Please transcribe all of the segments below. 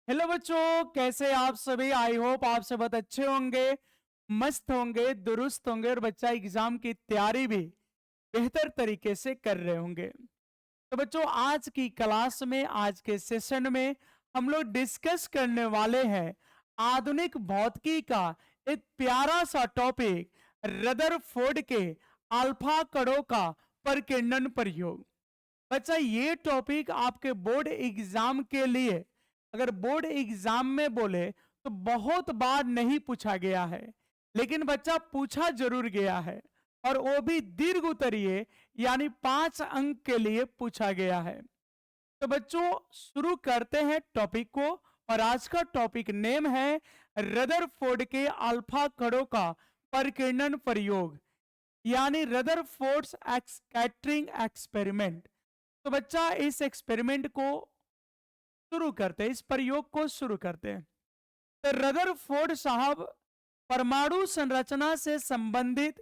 Hello बच्चों, कैसे आप सभी। आई होप आप सब बहुत अच्छे होंगे, मस्त होंगे, दुरुस्त होंगे और बच्चा एग्जाम की तैयारी भी बेहतर तरीके से कर रहे होंगे। तो बच्चों, आज की क्लास में, आज के सेशन में हम लोग डिस्कस करने वाले हैं आधुनिक भौतिकी का एक प्यारा सा टॉपिक, रदरफोर्ड के अल्फा कणों का परकीर्णन प्रयोग। बच्चा, ये टॉपिक आपके बोर्ड एग्जाम के लिए, अगर बोर्ड एग्जाम में बोले तो बहुत बार नहीं पूछा गया है, लेकिन बच्चा पूछा जरूर गया है, और वो भी दीर्घ उत्तरीय यानी 5 अंक के लिए पूछा गया है। तो बच्चों, शुरू करते हैं टॉपिक को। और आज का टॉपिक नेम है रदरफोर्ड के अल्फा कणों का परकीर्णन प्रयोग, यानी रदरफोर्ड्स स्कैटरिंग एक्सपेरिमेंट। तो बच्चा, इस एक्सपेरिमेंट को शुरू करते हैं, इस प्रयोग को शुरू करते हैं। तो रदरफोर्ड साहब परमाणु संरचना से संबंधित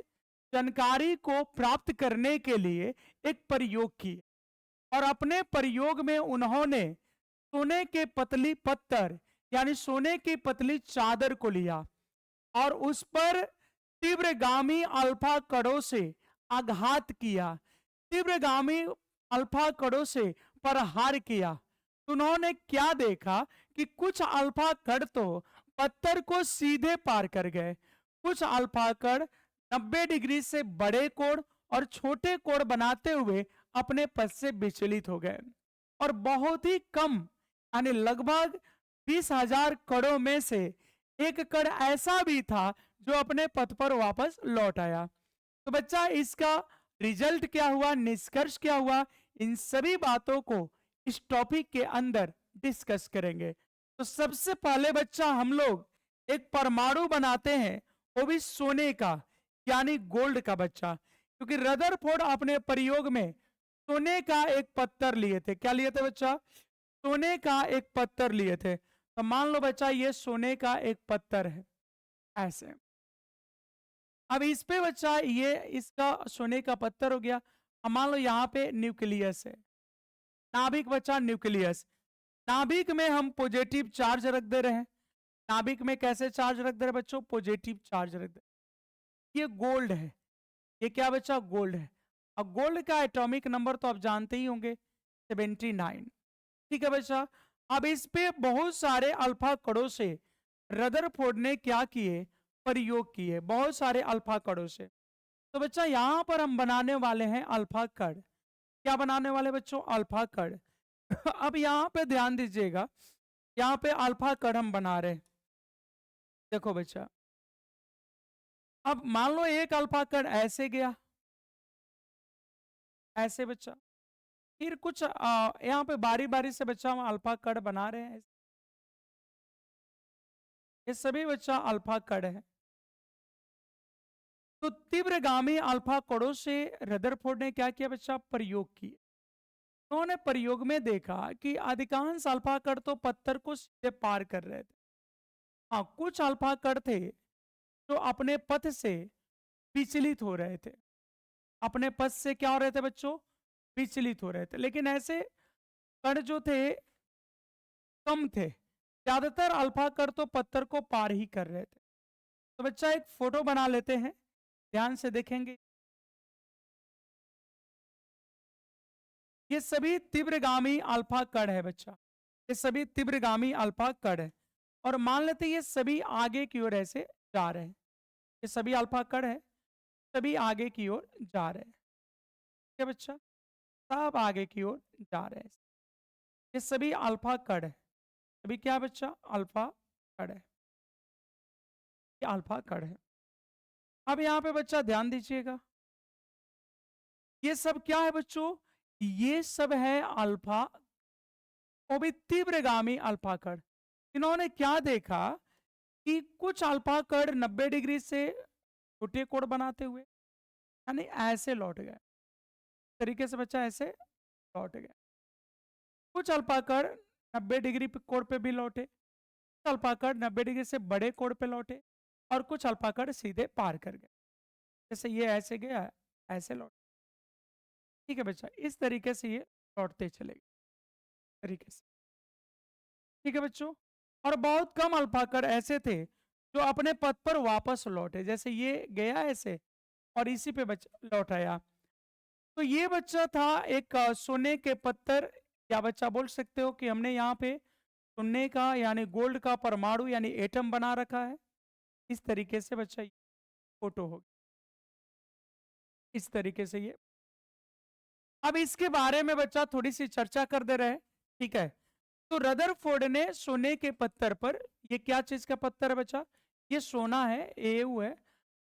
जानकारी को प्राप्त करने के लिए एक प्रयोग किया, और अपने प्रयोग में उन्होंने सोने के पतली पत्थर यानी सोने की पतली चादर को लिया और उस पर तीव्रगामी अल्फा कणों से आघात किया, तीव्रगामी अल्फा कणों से प्रहार किया। तो उन्होंने क्या देखा कि कुछ अल्फा कण तो पत्थर को सीधे पार कर गए, कुछ अल्फा कण 90 डिग्री से बड़े कोण और छोटे कोण बनाते हुए अपने पथ से विचलित हो गए, और बहुत ही कम यानी लगभग 20,000 कणों में से एक कण ऐसा भी था जो अपने पथ पर वापस लौट आया। तो बच्चा, इसका रिजल्ट क्या हुआ, निष्कर्ष क्या हुआ, इन सभी बातों को इस टॉपिक के अंदर डिस्कस करेंगे। तो सबसे पहले बच्चा, हम लोग एक परमाणु बनाते हैं, वो भी सोने का यानी गोल्ड का बच्चा, क्योंकि रदरफोर्ड अपने प्रयोग में सोने का एक पत्थर लिए थे। क्या लिए थे बच्चा? सोने का एक पत्थर लिए थे। तो मान लो बच्चा, ये सोने का एक पत्थर है ऐसे। अब इस पे बच्चा, ये इसका सोने का पत्थर हो गया। अब मान लो यहाँ पे न्यूक्लियस है, नाभिक बच्चा, न्यूक्लियस। नाभिक में हम पॉजिटिव चार्ज रख दे रहे हैं। नाभिक में कैसे चार्ज रख दे रहे हैं बच्चों? पॉजिटिव चार्ज रख दे। ये गोल्ड है, ये क्या बच्चा? गोल्ड है। अब गोल्ड का एटॉमिक नंबर तो आप जानते ही होंगे, 79। ठीक है बच्चा। अब इस पे बहुत सारे अल्फा कणों से रदरफोर्ड ने क्या किए? प्रयोग किए, बहुत सारे अल्फा कणों से। तो बच्चा, यहां पर हम बनाने वाले हैं अल्फा कण। क्या बनाने वाले बच्चों? अल्फा कण। अब यहाँ पे ध्यान दीजिएगा, यहाँ पे अल्फा कण हम बना रहे हैं। देखो बच्चा, अब मान लो एक अल्फा कण ऐसे गया, ऐसे बच्चा। फिर कुछ यहाँ पे बारी बारी से बच्चा हम अल्फा कण बना रहे हैं। ये सभी बच्चा अल्फा कण है। तो तीव्रगामी अल्फा कणों से रदरफोर्ड ने क्या किया बच्चा? प्रयोग किया। उन्होंने प्रयोग में देखा कि अधिकांश अल्फा कण तो पत्थर को सीधे पार कर रहे थे। हाँ, कुछ अल्फा कण थे जो अपने पथ से विचलित हो रहे थे। अपने पथ से क्या हो रहे थे बच्चों? विचलित हो रहे थे। लेकिन ऐसे कण जो थे कम थे, ज्यादातर अल्फा कण तो पत्थर को पार ही कर रहे थे। तो बच्चा, एक फोटो बना लेते हैं, ध्यान से देखेंगे। ये सभी तीव्रगामी अल्फा कण है बच्चा, ये सभी तीव्रगामी अल्फा कण है। और मान लेते हैं ये सभी आगे की ओर ऐसे जा रहे हैं। ये सभी अल्फा कण है, सभी आगे की ओर जा रहे हैं। ठीक है बच्चा, सब आगे की ओर जा रहे हैं। ये सभी अल्फा कण है। सभी क्या है बच्चा? अल्फा कण है। ये अल्फा कण है। अब यहाँ पे बच्चा ध्यान दीजिएगा, ये सब क्या है बच्चों? ये सब है अल्फा, वो भी तीव्रगामी अल्फा कण। इन्होंने क्या देखा कि कुछ अल्फा कण 90 डिग्री से छोटे कोण बनाते हुए यानी ऐसे लौट गए, तरीके से बच्चा ऐसे लौट गए। कुछ अल्फा कण 90 डिग्री पे कोण पे भी लौटे, कुछ अल्फा कण 90 डिग्री से बड़े कोण पे लौटे, और कुछ अल्फा कण सीधे पार कर गए। जैसे ये ऐसे गया, ऐसे लौट। ठीक है बच्चा, इस तरीके से ये लौटते चले गए, तरीके से। ठीक है बच्चों। और बहुत कम अल्फा कण ऐसे थे जो अपने पथ पर वापस लौटे, जैसे ये गया ऐसे और इसी पे बच्चा लौट आया। तो ये बच्चा था एक सोने के पत्थर, या बच्चा बोल सकते हो कि हमने यहाँ पे सोने का यानी गोल्ड का परमाणु यानी एटम बना रखा है। इस तरीके से बच्चा ये फोटो हो, इस तरीके से ये। अब इसके बारे में बच्चा थोड़ी सी चर्चा कर दे रहे हैं, ठीक है। तो रदरफोर्ड ने सोने के पत्थर पर, ये क्या चीज का पत्थर है बच्चा? ये सोना है, एयू है।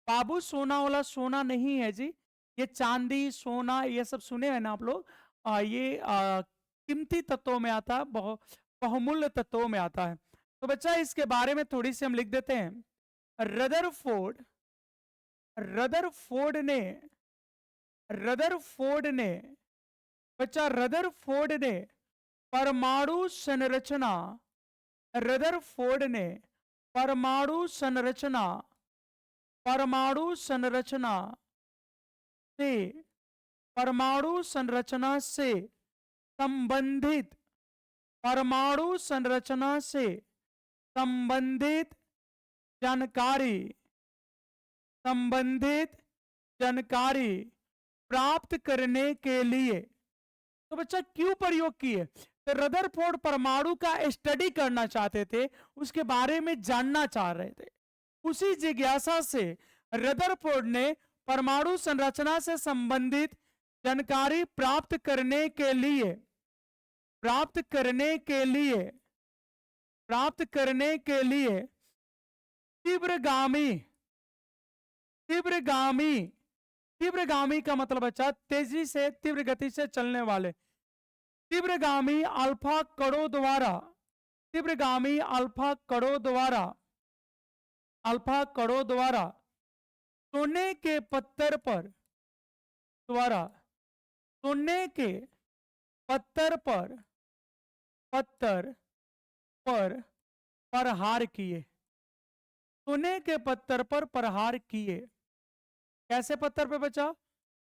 बाबू सोना वाला सोना नहीं है जी, ये चांदी सोना ये सब सुने हैं ना आप लोग। ये कीमती तत्वों में आता है, बहुमूल्य तत्वों में आता है। तो बच्चा इसके बारे में थोड़ी सी हम लिख देते हैं। रदरफोर्ड रदरफोर्ड ने रदरफोर्ड ने बच्चा रदरफोर्ड ने परमाणु संरचना रदरफोर्ड ने परमाणु संरचना परमाणु संरचना से परमाणु संरचना से संबंधित परमाणु संरचना से संबंधित जानकारी संबंधित जानकारी प्राप्त करने के लिए, तो बच्चा क्यों प्रयोग किए? तो रदरफोर्ड परमाणु का स्टडी करना चाहते थे, उसके बारे में जानना चाह रहे थे। उसी जिज्ञासा से रदरफोर्ड ने परमाणु संरचना से संबंधित जानकारी प्राप्त करने के लिए प्राप्त करने के लिए प्राप्त करने के लिए तीव्रगामी तीव्रगामी तीव्रगामी का मतलब बच्चा तेजी से तीव्र गति से चलने वाले तीव्रगामी अल्फा कणों द्वारा तीव्रगामी अल्फा कणों द्वारा सोने के पत्थर पर द्वारा सोने के पत्थर पर प्रहार किए सोने के पत्थर पर प्रहार किए। कैसे पत्थर पे बच्चा?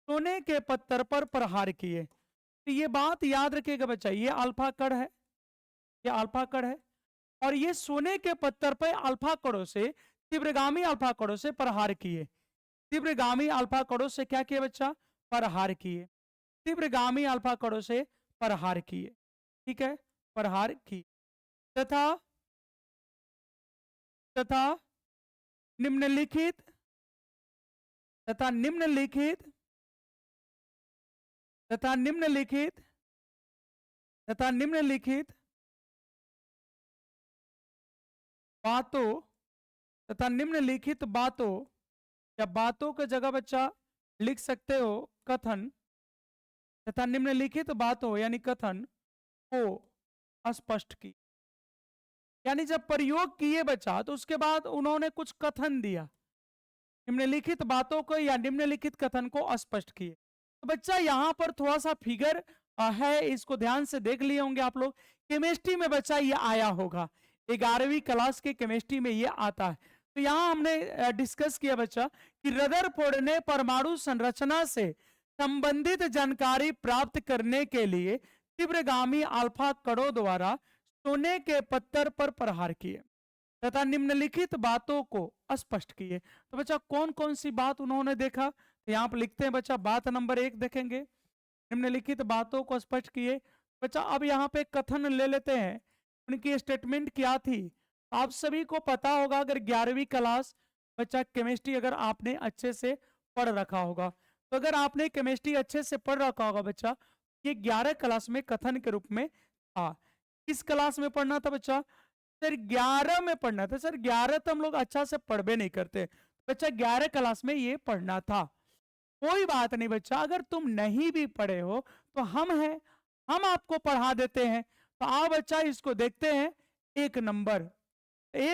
सोने के पत्थर पर प्रहार किए। तो ये बात याद रखिएगा बच्चा, ये अल्फा कण है, ये अल्फा कण है, और ये सोने के पत्थर पर अल्फा कणों से तीव्रगामी अल्फा कणों से प्रहार किए। तीव्रगामी अल्फा कणों से क्या किए बच्चा? प्रहार किए। तीव्रगामी अल्फा कणों से प्रहार किए, ठीक है, प्रहार की। तथा तथा निम्नलिखित तथा निम्नलिखित तथा निम्नलिखित तथा निम्नलिखित बातों तथा निम्नलिखित बातों या बातों की जगह बच्चा लिख सकते हो कथन, तथा निम्नलिखित बातों यानी कथन को स्पष्ट की। यानी जब प्रयोग किए बच्चा तो उसके बाद उन्होंने कुछ कथन दिया, निम्नलिखित बातों को या निम्नलिखित कथन को स्पष्ट किए। तो बच्चा यहाँ पर थोड़ा सा फिगर है, इसको ध्यान से देख लिए होंगे आप लोग। केमिस्ट्री में बच्चा ये आया होगा, 11वीं क्लास के केमिस्ट्री में ये आता है। तो यहाँ हमने डिस्कस किया बच्चा कि रदरफोर्ड ने परमाणु संरचना से संबंधित जानकारी प्राप्त करने के लिए तीव्रगामी अल्फा कणों द्वारा सोने के पत्थर पर प्रहार किए तथा निम्नलिखित बातों को स्पष्ट किए। तो बच्चा कौन कौन सी बात उन्होंने देखा? तो यहाँ पर लिखते हैं बच्चा, बात नंबर 1 देखेंगे, निम्नलिखित बातों को स्पष्ट किए। बच्चा अब यहाँ पे कथन ले लेते हैं, उनकी स्टेटमेंट क्या थी। आप सभी को पता होगा, अगर 11वीं क्लास बच्चा केमिस्ट्री अगर आपने अच्छे से पढ़ रखा होगा, तो अगर आपने केमिस्ट्री अच्छे से पढ़ रखा होगा बच्चा, ये 11 क्लास में कथन के रूप में था। किस क्लास में पढ़ना था बच्चा? सर 11 में पढ़ना था। सर 11 तो हम लोग अच्छा से पढ़ नहीं करते बच्चा, 11 क्लास में ये पढ़ना था। कोई बात नहीं बच्चा, अगर तुम नहीं भी पढ़े हो तो हम हैं, हम आपको पढ़ा देते हैं। तो आओ बच्चा इसको देखते हैं। एक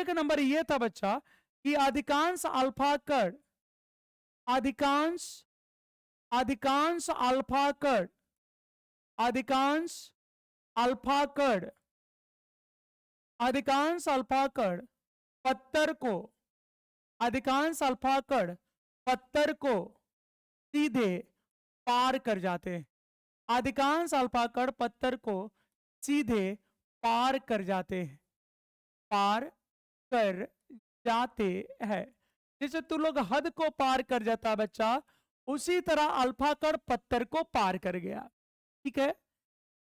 नंबर ये था बच्चा कि अधिकांश अल्फा कण अधिकांश अधिकांश अल्फा कण अधिकांश अल्फा कण अधिकांश अल्फा कण पत्थर को अधिकांश अल्फा कण पत्थर को सीधे पार कर जाते हैं। अधिकांश अल्फा कण पत्थर को सीधे पार कर जाते हैं। पार कर जाते हैं। जैसे तू लोग हद को पार कर जाता है बच्चा, उसी तरह अल्फा कण पत्थर को पार कर गया। ठीक है,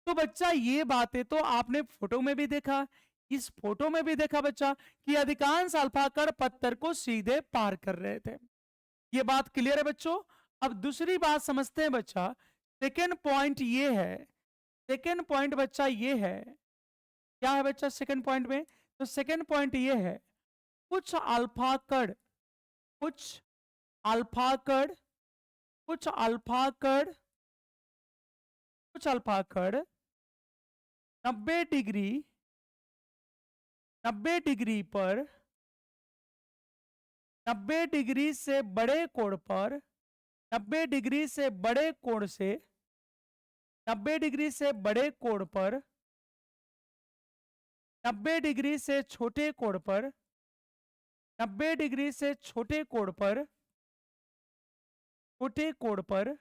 तो बच्चा ये बातें तो आपने फोटो में भी देखा, इस फोटो में भी देखा बच्चा कि अधिकांश अल्फा कण पत्थर को सीधे पार कर रहे थे। ये बात क्लियर है बच्चों। अब दूसरी बात समझते हैं बच्चा। सेकेंड पॉइंट ये है, सेकेंड पॉइंट बच्चा ये है, क्या है बच्चा सेकेंड पॉइंट में? तो सेकेंड पॉइंट ये है, कुछ अल्फा कण, कुछ अल्फा कण, कुछ अल्फा कण, कुछ अल्फा कण 90 डिग्री, 90 डिग्री पर, 90 डिग्री से बड़े कोण पर, 90 डिग्री से बड़े कोण से, 90 डिग्री से बड़े कोण पर, 90 डिग्री से छोटे कोण पर, 90 डिग्री से छोटे कोण पर, छोटे कोण पर,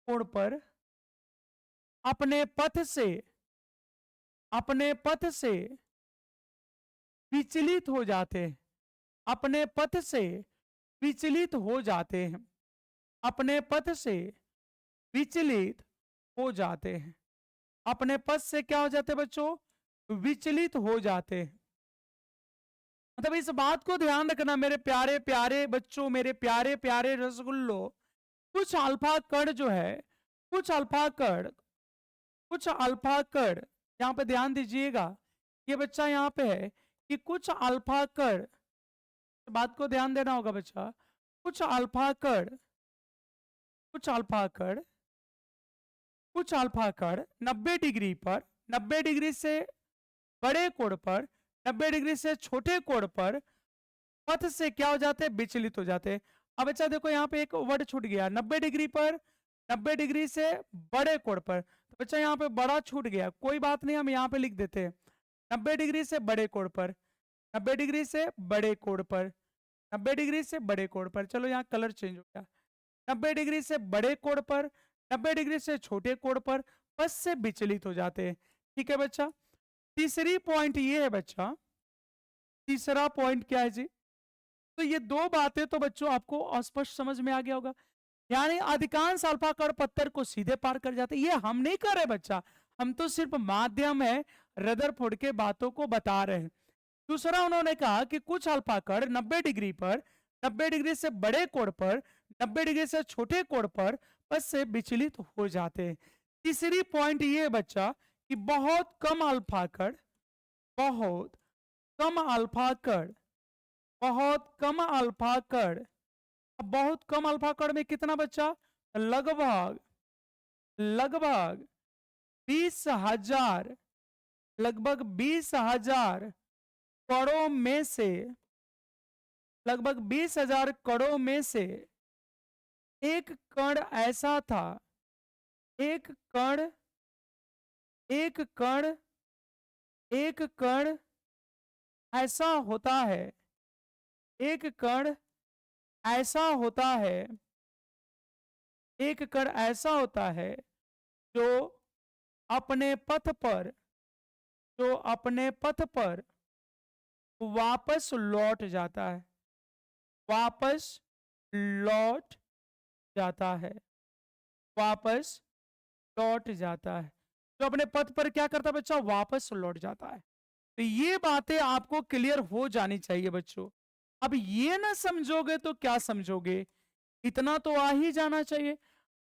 कोण पर अपने पथ से, अपने पथ से विचलित हो जाते हैं, अपने पथ से विचलित हो जाते हैं, अपने पथ से विचलित हो जाते हैं, अपने पथ से क्या हो जाते हैं बच्चों? विचलित हो जाते हैं। मतलब इस बात को ध्यान रखना मेरे प्यारे प्यारे बच्चों, मेरे प्यारे प्यारे रसगुल्लो, कुछ अल्फा कण जो है, कुछ अल्फा कण, कुछ अल्फा कण, यहां पे ध्यान दीजिएगा, ये बच्चा यहां पे है कि कुछ अल्फा कण, बात को ध्यान देना होगा बच्चा। कुछ अल्फा कण, कुछ अल्फा कण, कुछ अल्फा कण 90 डिग्री पर, 90 डिग्री से बड़े कोण पर, 90 डिग्री से छोटे कोण पर पथ से क्या हो जाते हैं? विचलित हो जाते हैं। अब अच्छा देखो यहाँ पे एक वर्ड छूट गया, 90 डिग्री पर, 90 डिग्री से बड़े कोण पर, तो बच्चा यहाँ पे बड़ा छूट गया, कोई बात नहीं, हम यहाँ पे लिख देते हैं 90 डिग्री से बड़े कोण पर, 90 डिग्री से बड़े कोण पर, 90 डिग्री से बड़े कोण पर। चलो यहाँ कलर चेंज हो गया, 90 डिग्री से बड़े कोण पर, 90 डिग्री से छोटे कोण पर पथ से विचलित हो जाते हैं। ठीक है बच्चा। तीसरी पॉइंट ये है बच्चा, तीसरा पॉइंट क्या है जी? तो ये दो बातें तो बच्चों आपको स्पष्ट समझ में आ गया होगा, यानी अधिकांश अल्फा कण पत्थर को सीधे पार कर जाते हैं। ये हम नहीं कर रहे बच्चा, हम तो सिर्फ माध्यम है, रदरफोर्ड के बातों को बता रहे हैं। दूसरा उन्होंने कहा कि कुछ अल्फा कण 90 डिग्री पर, 90 डिग्री से बड़े कोण पर, 90 डिग्री से छोटे कोण पर पथ से विचलित हो जाते हैं। तीसरी पॉइंट ये बच्चा कि बहुत कम अल्फा कण, बहुत कम अल्फा कण, बहुत कम अल्फा कण, अब बहुत कम अल्फा कण में कितना बच्चा? लगभग, लगभग 20,000, लगभग 20,000 कणों में से, लगभग 20,000 कणों में से एक कण ऐसा था, एक कण, एक कण, एक कण ऐसा होता है, एक कण ऐसा होता है, एक कण ऐसा होता है जो अपने पथ पर, जो अपने पथ पर वापस लौट जाता है, वापस लौट जाता है, वापस लौट जाता है, जो अपने पथ पर क्या करता है बच्चा? वापस लौट जाता है। तो ये बातें आपको क्लियर हो जानी चाहिए बच्चों। अब ये ना समझोगे तो क्या समझोगे, इतना तो आ ही जाना चाहिए।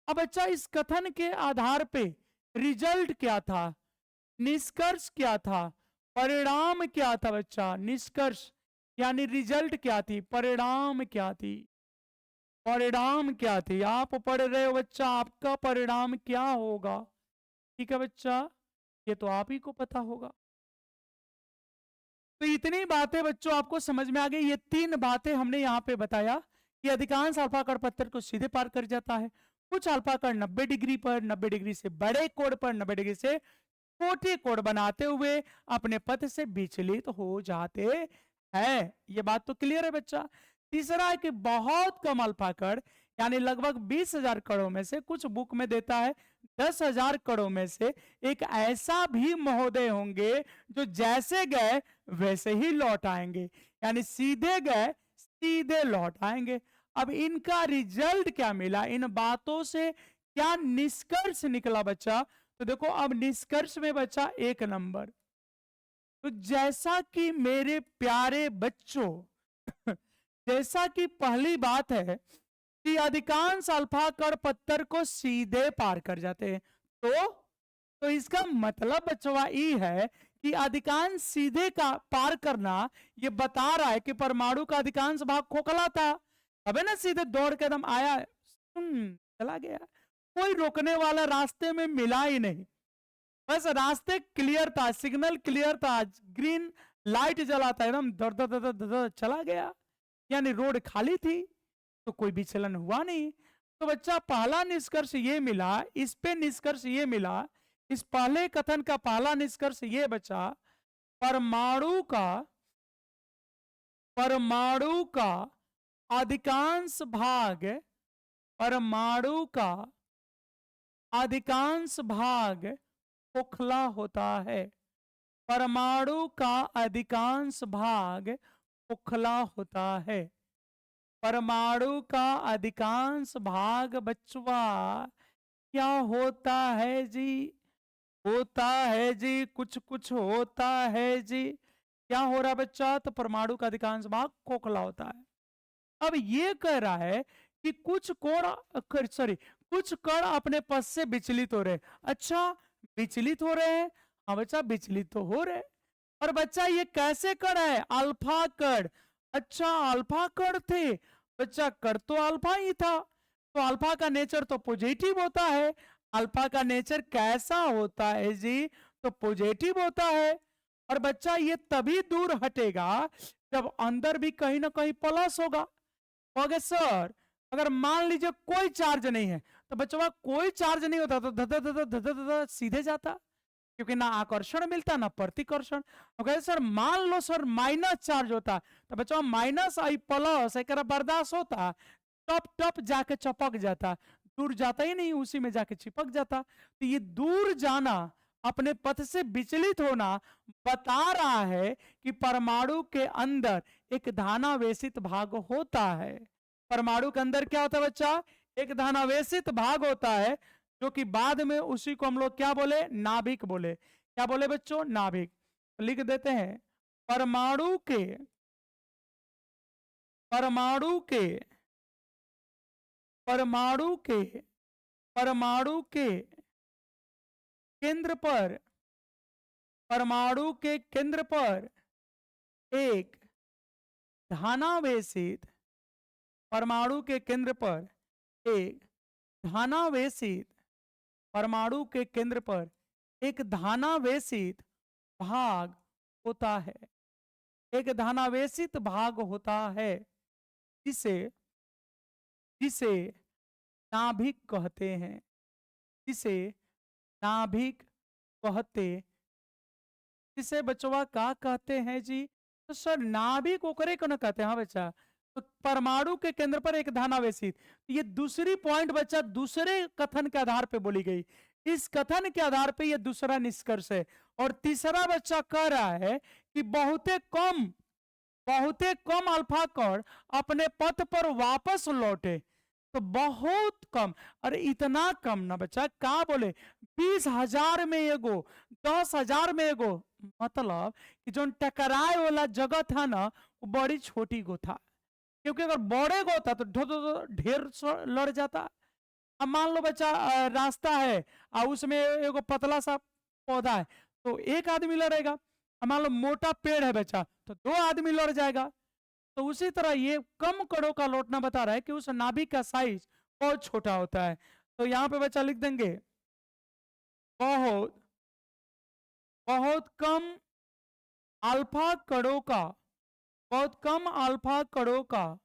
अब बच्चा इस कथन के आधार पे रिजल्ट क्या था, निष्कर्ष क्या था, परिणाम क्या था बच्चा? निष्कर्ष यानी रिजल्ट क्या थी, परिणाम क्या थी, परिणाम क्या थी? आप पढ़ रहे हो बच्चा, आपका परिणाम क्या होगा? ठीक है बच्चा, ये तो आप ही को पता होगा। तो इतनी बातें बच्चों आपको समझ में आ गई। ये तीन बातें हमने यहाँ पे बताया कि अधिकांश अल्फा कण पत्थर को सीधे पार कर जाता है, कुछ अल्फा कण 90 डिग्री पर, 90 डिग्री से बड़े कोण पर, 90 डिग्री से छोटे कोण बनाते हुए अपने पथ से विचलित हो जाते हैं। ये बात तो क्लियर है बच्चा। तीसरा है कि बहुत कम अल्फा कण यानी लगभग 20,000 करोड़ में से कुछ बुक में देता है 10,000 करोड़ में से एक ऐसा भी महोदय होंगे जो जैसे गए वैसे ही लौट आएंगे, यानी सीधे गए सीधे लौट आएंगे। अब इनका रिजल्ट क्या मिला, इन बातों से क्या निष्कर्ष निकला बच्चा? तो देखो अब निष्कर्ष में बच्चा 1 नंबर। तो जैसा कि मेरे प्यारे बच्चों जैसा कि पहली बात है कि अधिकांश अल्फा कण पत्थर को सीधे पार कर जाते हैं, तो इसका मतलब बच्चों ये है कि अधिकांश सीधे का पार करना ये बता रहा है कि परमाणु का अधिकांश भाग खोखला था, अबे ना सीधे दौड़ के एकदम आया चला गया, कोई रोकने वाला रास्ते में मिला ही नहीं, बस रास्ते क्लियर था, सिग्नल क्लियर था, ग्रीन लाइट जला था, एकदम दर दर दर दर चला गया, यानी रोड खाली थी, तो कोई विचलन हुआ नहीं। तो बच्चा पहला निष्कर्ष ये मिला, इस पे निष्कर्ष ये मिला, इस पहले कथन का पहला निष्कर्ष ये बचा, परमाणु का अधिकांश भाग, परमाणु का अधिकांश भाग खोखला होता है, परमाणु का अधिकांश भाग खोखला होता है, परमाणु का अधिकांश भाग बचवा क्या होता है जी? होता है जी, कुछ कुछ होता है जी। क्या हो रहा है बच्चा? तो परमाणु का अधिकांश भाग खोखला होता है। अब ये कह रहा है कि कुछ कण अपने पथ से विचलित हो रहे। अच्छा, विचलित हो रहे हैं? हाँ बच्चा, विचलित तो हो रहे। और बच्चा ये कैसे कण है? अल्फा कण। अच्छा, अल्फा कण थे बच्चा, कण तो अल्फा ही था, तो अल्फा का नेचर तो पॉजिटिव होता है। अल्फा का नेचर कैसा होता है जी? तो पॉजिटिव होता है। और बच्चा ये तभी दूर हटेगा जब अंदर भी कहीं ना कहीं प्लस होगा। ओके सर, अगर मान लीजिए कोई चार्ज नहीं है तो बच्चों कोई चार्ज नहीं होता तो धद धद धद धद सीधे जाता, क्योंकि ना आकर्षण मिलता ना प्रतिकर्षण। ओके सर, मान लो सर माइनस चार्ज होता तो बच्चों माइनस आई प्लस एक बर्दाश्त होता, टप टप जाके चपक जाता, दूर जाता ही नहीं, उसी में जाके चिपक जाता। तो ये दूर जाना, अपने पथ से विचलित होना बता रहा है कि परमाणु के अंदर एक धानावेशित भाग होता है। परमाणु के अंदर क्या होता है बच्चा? एक धानावेशित भाग होता है, जो कि बाद में उसी को हम लोग क्या बोले? नाभिक बोले। क्या बोले बच्चों? नाभिक। लिख देते हैं, परमाणु के परमाणु के परमाणु के परमाणु के केंद्र पर, परमाणु के केंद्र पर एक धानावेशित, परमाणु के केंद्र पर एक धानावेशित, परमाणु के केंद्र पर एक धानावेशित भाग होता है, एक धानावेशित भाग होता है, जिसे जिसे नाभिक कहते हैं, जिसे नाभिक कहते, जिसे बचवा का कहते हैं जी? तो सर नाभिक ओकरे को न कहते हैं। हाँ बच्चा, तो परमाणु के केंद्र पर एक धानावेशित, ये दूसरी पॉइंट बच्चा दूसरे कथन के आधार पे बोली गई, इस कथन के आधार पे ये दूसरा निष्कर्ष है। और तीसरा बच्चा कह रहा है कि बहुत कम अल्फा कण अपने पथ पर वापस लौटे, तो बहुत कम। अरे इतना कम ना बच्चा, क्या बोले? 20,000 में एगो, 10,000 में एगो, मतलब कि जो टकराए वाला जगह था ना वो बड़ी छोटी गो था, क्योंकि अगर बड़े गो था तो ढेर लड़ जाता। अब मान लो बच्चा रास्ता है और उसमें एगो पतला सा पौधा है तो एक आदमी लड़ेगा, अब मान लो मोटा पेड़ है बच्चा तो 2 आदमी लड़ जाएगा। तो उसी तरह ये कम कणों का लौटना बता रहा है कि उस नाभिक का साइज बहुत छोटा होता है। तो यहां पे बच्चा लिख देंगे, बहुत बहुत कम अल्फा कणों का, बहुत कम अल्फा कणों का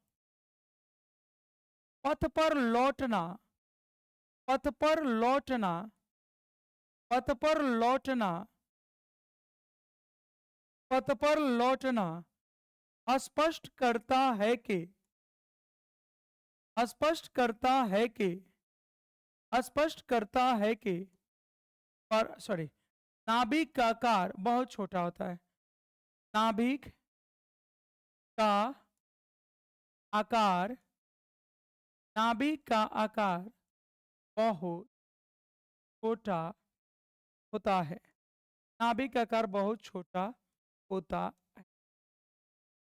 पथ पर लौटना, पथ पर लौटना, पथ पर लौटना, पथ पर लौटना स्पष्ट करता है कि स्पष्ट करता है कि स्पष्ट करता है कि और सॉरी नाभिक का आकार बहुत छोटा होता है। नाभिक का आकार नाभिक का आकार बहुत छोटा होता है। नाभिक का आकार बहुत छोटा होता है।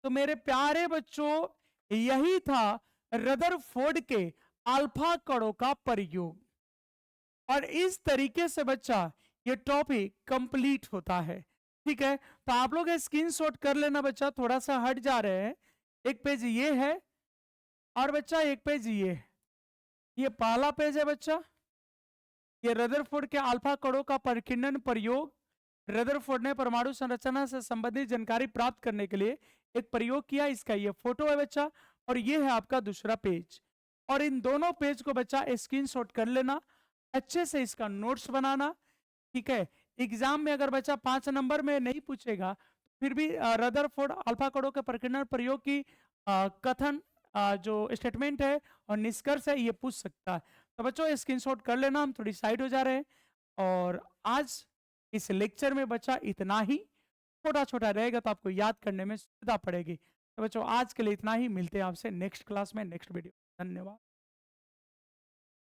तो मेरे प्यारे बच्चों, यही था रदरफोर्ड के अल्फा कणों का प्रयोग। और इस तरीके से बच्चा ये टॉपिक कंप्लीट होता है। ठीक है, तो आप लोग स्क्रीनशॉट कर लेना बच्चा, थोड़ा सा हट जा रहे हैं। एक पेज ये है और बच्चा एक पेज ये है। ये पहला पेज है बच्चा, ये रदरफोर्ड के अल्फा कणों का परिकीर्णन प्रयोग। रदरफोर्ड ने परमाणु संरचना से संबंधित जानकारी प्राप्त करने के लिए एक प्रयोग किया। इसका ये फोटो है बच्चा, और ये है आपका दूसरा पेज। और इन दोनों पेज को बच्चा स्क्रीनशॉट कर लेना, अच्छे से इसका नोट्स बनाना। ठीक है, एग्जाम में अगर बच्चा 5 नंबर में नहीं पूछेगा तो फिर भी रदरफोर्ड अल्फा कणों के परिकीर्णन प्रयोग की कथन जो स्टेटमेंट है और निष्कर्ष है ये पूछ सकता है। तो बच्चों स्क्रीनशॉट कर लेना, हम थोड़ी साइड हो जा रहे हैं। और आज इस लेक्चर में बच्चा इतना ही, छोटा छोटा रहेगा तो आपको याद करने में सुविधा पड़ेगी। तो बच्चों आज के लिए इतना ही, मिलते हैं आपसे नेक्स्ट क्लास में, नेक्स्ट वीडियो। धन्यवाद।